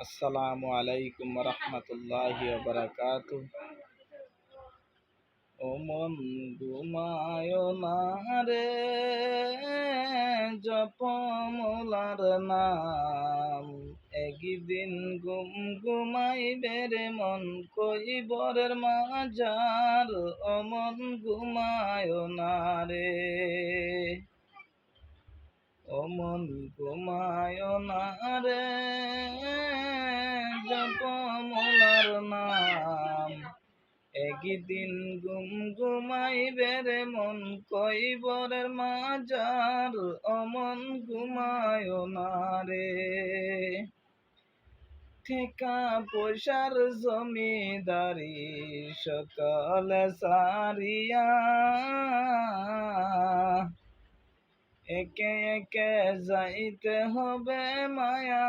আসসালামু আলাইকুম রহমতুল্লাহি ওয়া বারাকাতুহু। ও মন ঘুমায় না রে, জপ মোলার নাম। একদিন ঘুমাইবে রে মন, কইবরের মাজার। ও মন ঘুমায় না রে, ও মন ঘুমায় না রে, জপ মোলার নাম। একদিন ঘুমাইবে রে মন, কইবরের মাজার। ও মন ঘুমায় না রে, ঠিকা পয়সার জমিদারি সকলে সারিয়া, একে একে যাইতে হবে মায়া।